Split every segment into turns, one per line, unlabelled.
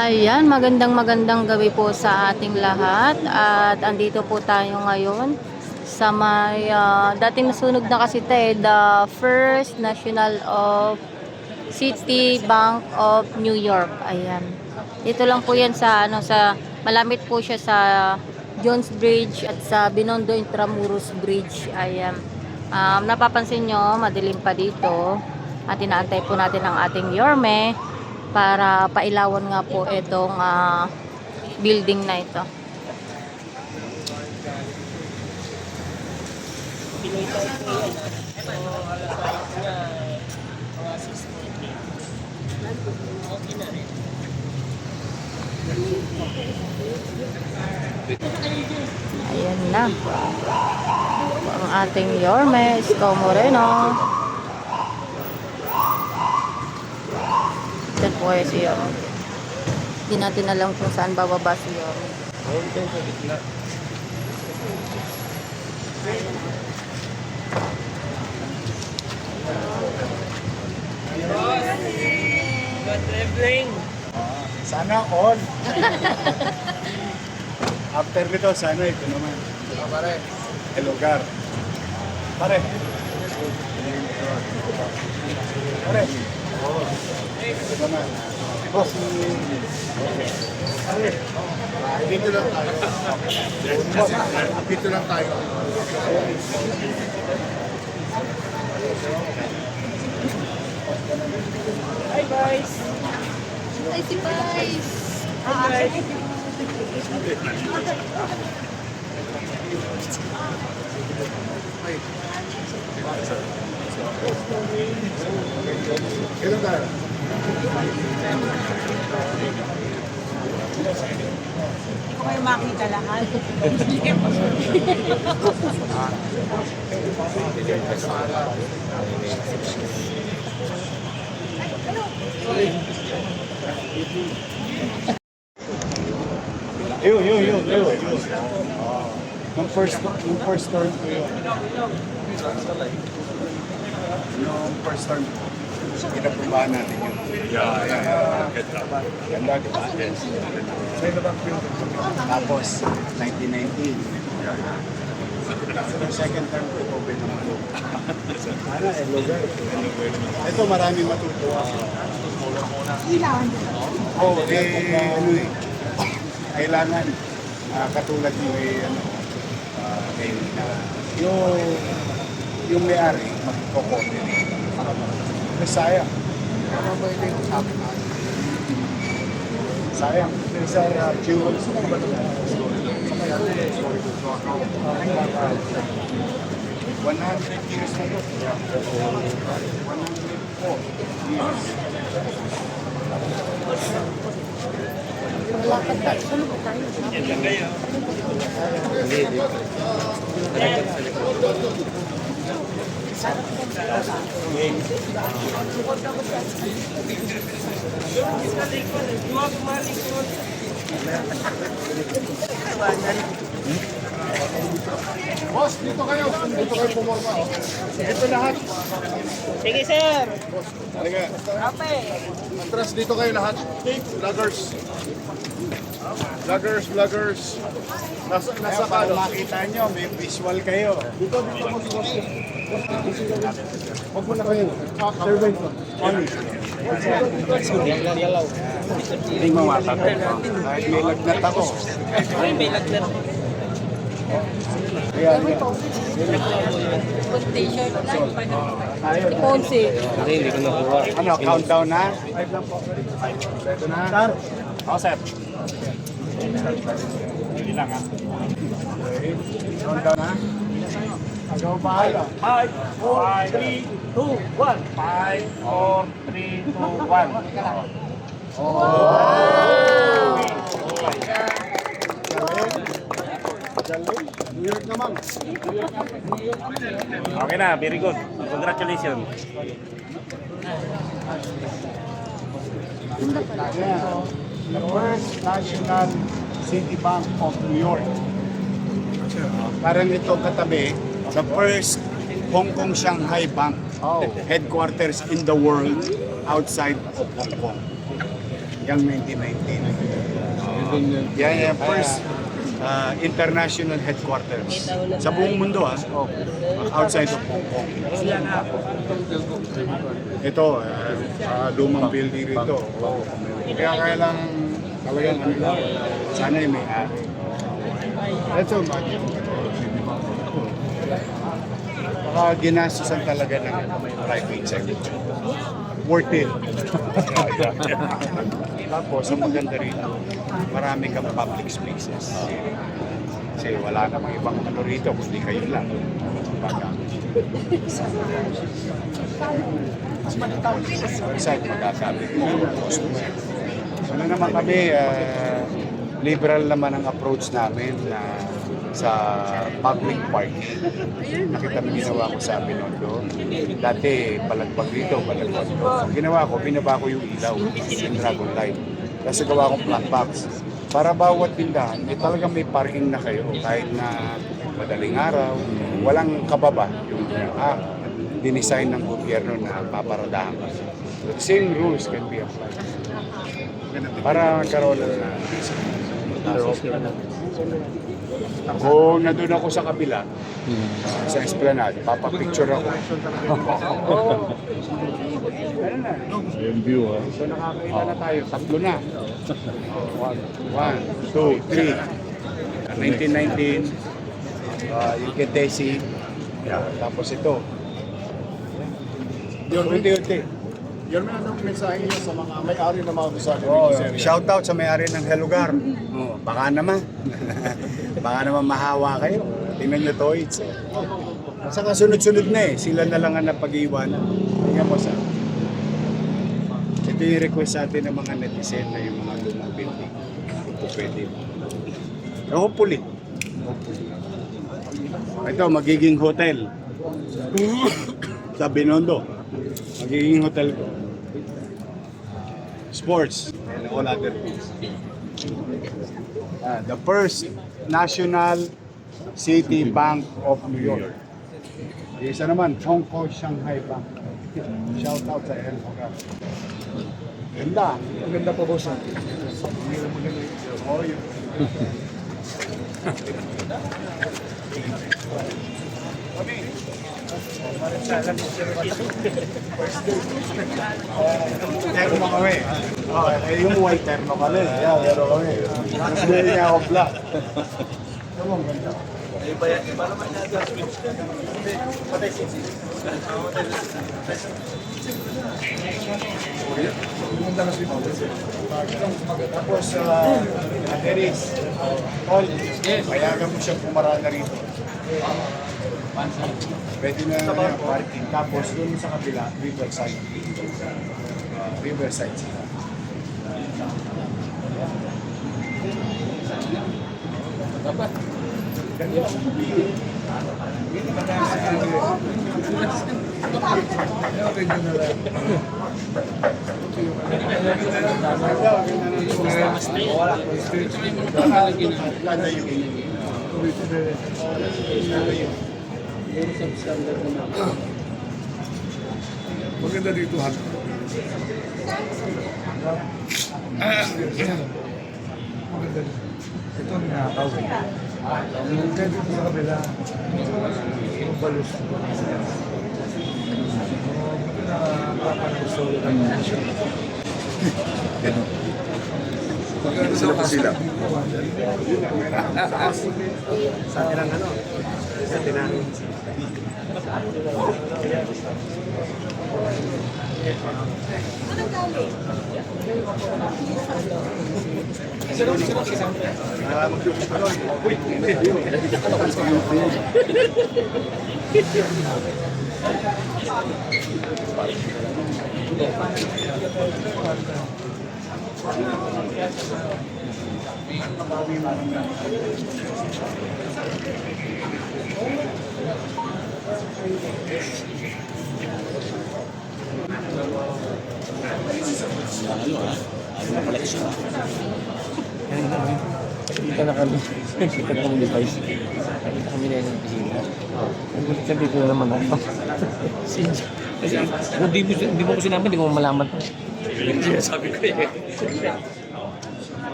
Ayan, magandang gabi po sa ating lahat at andito po tayo ngayon sa may dating nasunog na kasi the First National of City Bank of New York. Ayan. Dito lang po 'yan sa sa malamit po siya sa Jones Bridge at sa Binondo Intramuros Bridge. Ayan. Napapansin nyo, madilim pa dito at inaantay po natin ang ating Yorme para pailawan nga po itong building na ito. Ayan na ang ating Yorme Isko Moreno. Diyan po si Yorme. Hindi natin alam kung saan bababa si Yorme.
Sana all. After nito, sana ito naman. Pare. El lugar. Pare. Pare. Ito naman. Boss. Pare. Dito lang tayo. Dito lang tayo.
Hi guys! Hi si guys! Hi guys!
Kailan tayo?
Hindi ko kayo makita lahat.
Yun. Yung first term ko yun. Yung first term ko, pinapubahan natin yun. Ganda, di ba? Tapos, 1919. Yung second term ko, open naman. Sana, lugar. Ito, marami matutuwa. Oo, kailangan katulad yung yung may-ari magko-coordinate. Sayang. Sayang. Sa jewels. 100 years na ito. 104 years.
Lakad tayo. Sulog tayo.
Boss, dito kayo. Dito kayo pumorma. Dito lahat.
Sige, sir.
Halika.
Ape.
Atras dito kayo lahat. Vloggers. Nasa kalo. Makita nyo, may visual kayo. Dito mo si boss. Huwag mo na kayo. Servant ko. Hindi mamata. Kahit may lagnat ako.
May lagnat.
Ayan.
T-shirt na.
Ayun.
Ponce.
Ano, countdown na? 5 lang po. Ito na. Start. Oo, sir. Hindi lang, ha? Okay. Countdown na. Agaw bahala. 5, 4, 3, 2, 1. 5, 4, 3, 2, 1. Oh! Galing. New York naman.
Okay na, very good. Congratulations.
The First National City Bank of New York. Parang ito katabi, the first Hong Kong Shanghai Bank headquarters in the world outside of Hong Kong. Yung 1919. Yan yung first international headquarters sa buong mundo, outside of Hong Kong. Ito, lumang building rito. Kaya kailangan talagang sana yung may-ari. Ito, baka ginastusan talaga ng private sector. Worth it. Tapos, ang maganda rito, marami kang public spaces. Kasi wala namang ibang ano rito, kundi kayo lang. Website, magkasabi ko. Ano naman kami, liberal naman ang approach namin na sa public parking. Nakita mo ginawa ko sa Binondo. Dati, palagbag rito, palagbag dito. Ang ginawa ko, binaba ko yung ilaw, yung dragon light. Tapos gawa kong flat box. Para bawat tindahan, talagang may parking na kayo. Kahit na madaling araw, walang kababa. Yung dinisign ng gobyerno na paparadahan ka. The same rules can be applied. Para magkaroon na kung nandun ako sa kabila, sa Esplanade, papapicture ako. Ano na?
Yung view, ha?
So nakakita na tayo, tatlo na. 1, 2, 3. 1919, yung Ketesi, tapos ito. Unti-unti.
Yan may anong mensahe niyo sa mga may-ari ng mga gusali
Oh,
dito sa area?
shout out sa may-ari ng Helugar. Baka naman. Baka naman mahawa kayo. Tingnan nyo to, it's saka sunod-sunod na eh. Sila na lang ang napag-iwanan. Tingnan mo sa. Ito yung request sa atin ng mga netizen na yung mga lumang building. Ito pwede. Hopefully. Ito, magiging hotel. Sa Binondo. Magiging hotel ko. Sports and all other things. The first National City Bank of New York. Isa naman, Hong Kong Shanghai Bank. Shout out sa Elfogar. Ganda.
Ang ganda po, boss.
Oh, yun. Terno kami. Yung white terno kami. Yeah, pero kami. Mas hindi niya ako black. Ano ang ganda? Tapos, Ateris, Paul, payagan mo siyang pumarada rito. Pwede na parking. Tapos doon sa kabila, Riverside. Riverside sila.
Maganda dito, ha? Maganda. Ito ang nakakaw. Maganda dito sa kabila. Yung balos. Sila po sila. Sa akin ang ano? Sa tinanin.
Kita na kami. Kita na kami device. Kita kami na yung pisina. Ang gulit na dito naman ako. Kasi hindi mo ko sinabi, hindi ko malaman. Yung sinasabi ko eh.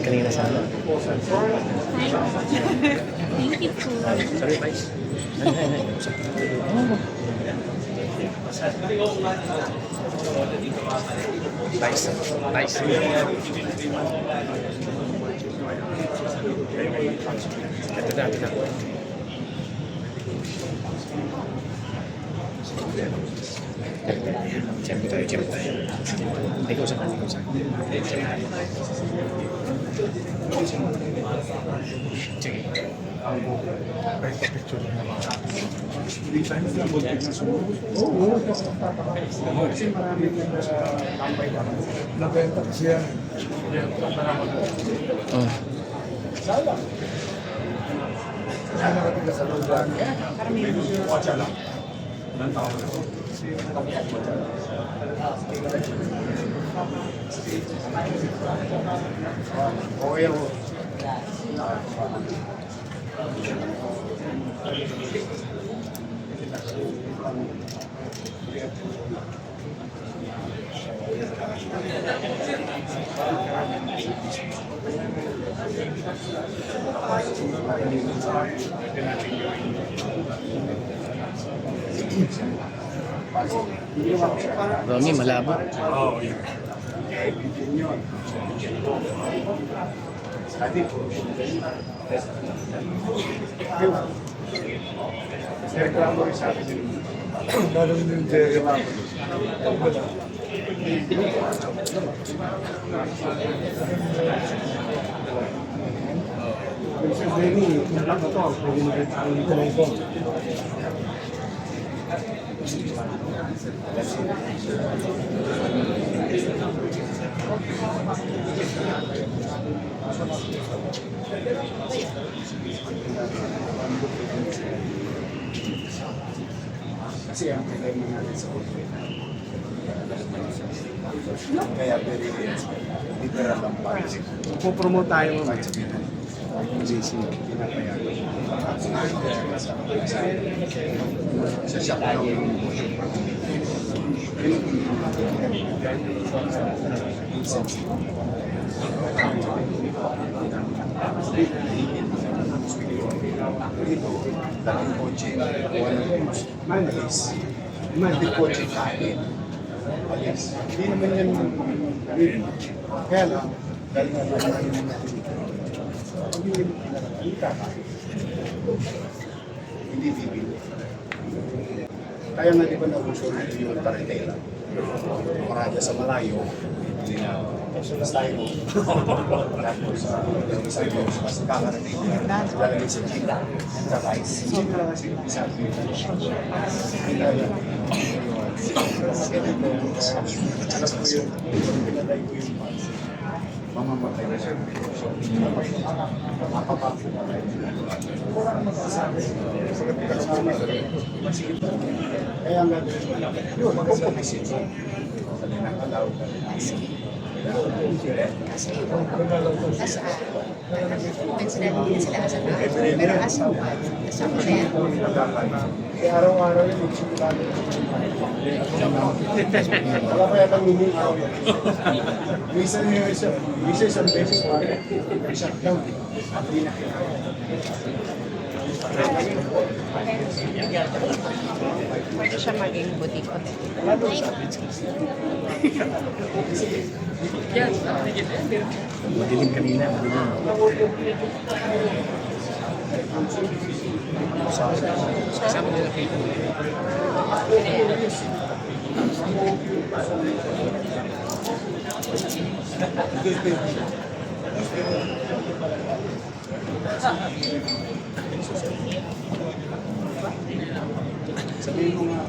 Kanina sana.
Thank you po.
Sorry, guys. Nice. Nice. Ito na, ito na. Siyempre tayo, siyempre tayo. Ikaw sa ikaw sa sige.
Kasi maraming tambay lang. Nabenta kasi yan.
Oh.
Sayang. Sana natin sa loob lang. Watcha lang. Ilang taon na. Okay ako.
Romy, malabo.
Oo, yun. Yun. Adi. Sir Clamor sa akin. Lalo yung Jerry Ramos. Mr. Denny, lang na to. Pwede mo rin ang dito na ito. Kasi ang kailangan natin sa corporate. Kaya very literal ang policy. Pupromote tayo mga JC, pinapayagan. Sa shop lang yung dito, dating kotse, malis, hindi kotse kain. Alis. Hindi naman yan, kaya lang, dahil nga naman yung hindi bibili. Kaya nga di ba nauso na yung tarantela? Maraya sa malayo, hindi na mas tayo. Tapos, yung isa yung mas kakarating na lalagay sa jeep. Sa rice. Jeep na lang kasi yung isa. Hindi na yan. Alam ko yun, pinatay ko yung pants. Mamamatay na siya. Mapapapit na tayo. Kaya nga, yun, magkasabisin mo. Dali na kalaw ka rin.
Kasi nagsinadili sila sa tao. Pero asawa na yan.
Kaya araw-araw yung magsimulado. Wala pa yata nguming araw yan. Minsan isang beses pa rin. Isang daw. Hindi na kinaya.
Pwede siya maging butikot.
Madilim kanina, madilim. Kasama nila kayo.
Sabihin mo nga,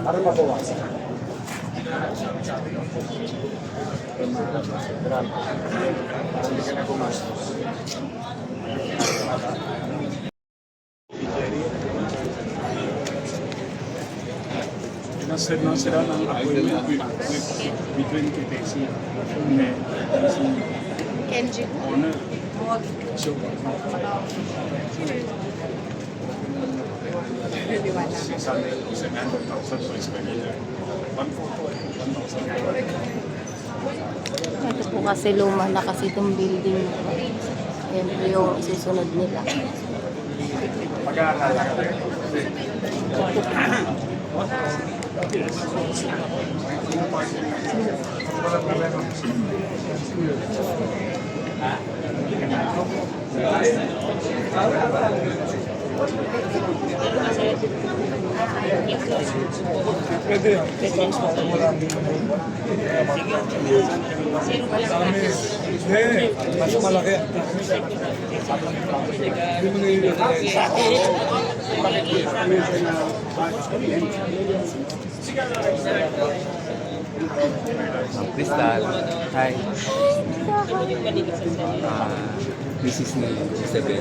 Para mabawasan. Hindi ka na gumastos.
Nasa sila ng agreement between KTC and
Kenji.
owner. So,
Ito po kasi luma na kasi itong building. Ayan po yung isusunod nila.
mas malaki.
Crystal. Hi. Mrs. ni Isabel.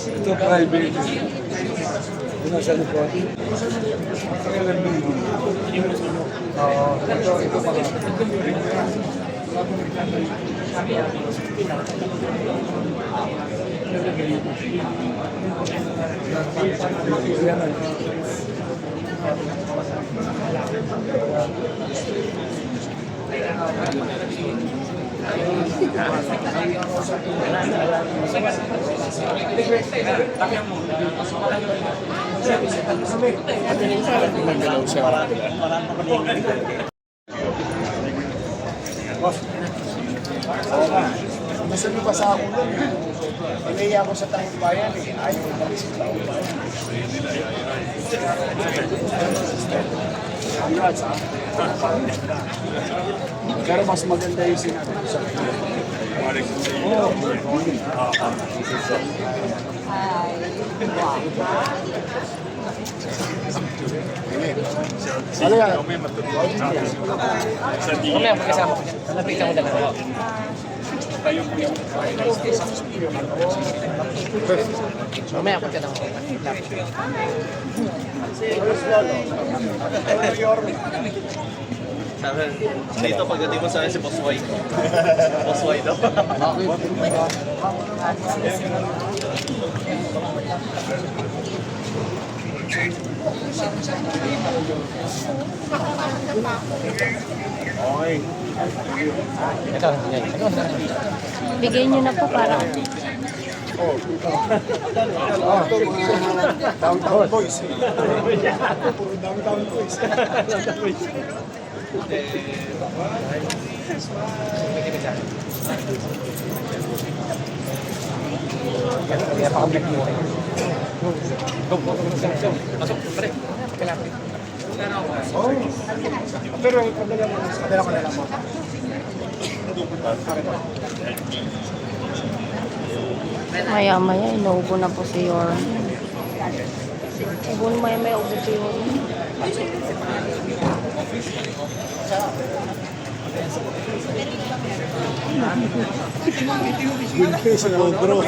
Ito private. Ito sa likod. Ito pala.
Nasa pa sa ako nun. Pinaya ako sa taong bayan eh. Ayaw ko kami sa taong bayan. Congrats ha. Pero mas maganda yung sinabi ko sa akin. Ano yan?
Mamaya magkasama ko. Napitan mo na lang. Mamaya pagka na ako.
Dito pagdating mo sa akin si Boss White. Boss White daw.
Ito, yan.
Bigay nyo na po para.
Downtown Boys. Downtown Boys.
Kaya pakablik mo. Go. Pasok, pare. Kalapit.
Pero padala ko na lang mo.
Maya-maya, inuubo na po si Yorm. Ubo na maya-maya, ubo si Yorm.
Sa bro.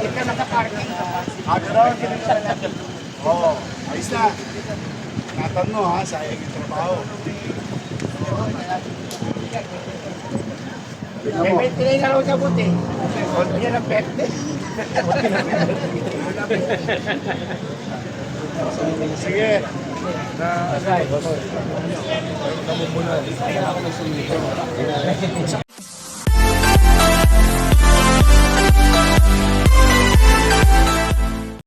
Gano'n? Oo, ayos na. Ingatan mo ha, sayang yung trabaho.
May tinignan ako sa buti. Konti yan ang perte.
Sige.
Namumunan. Kaya ako nagsulito.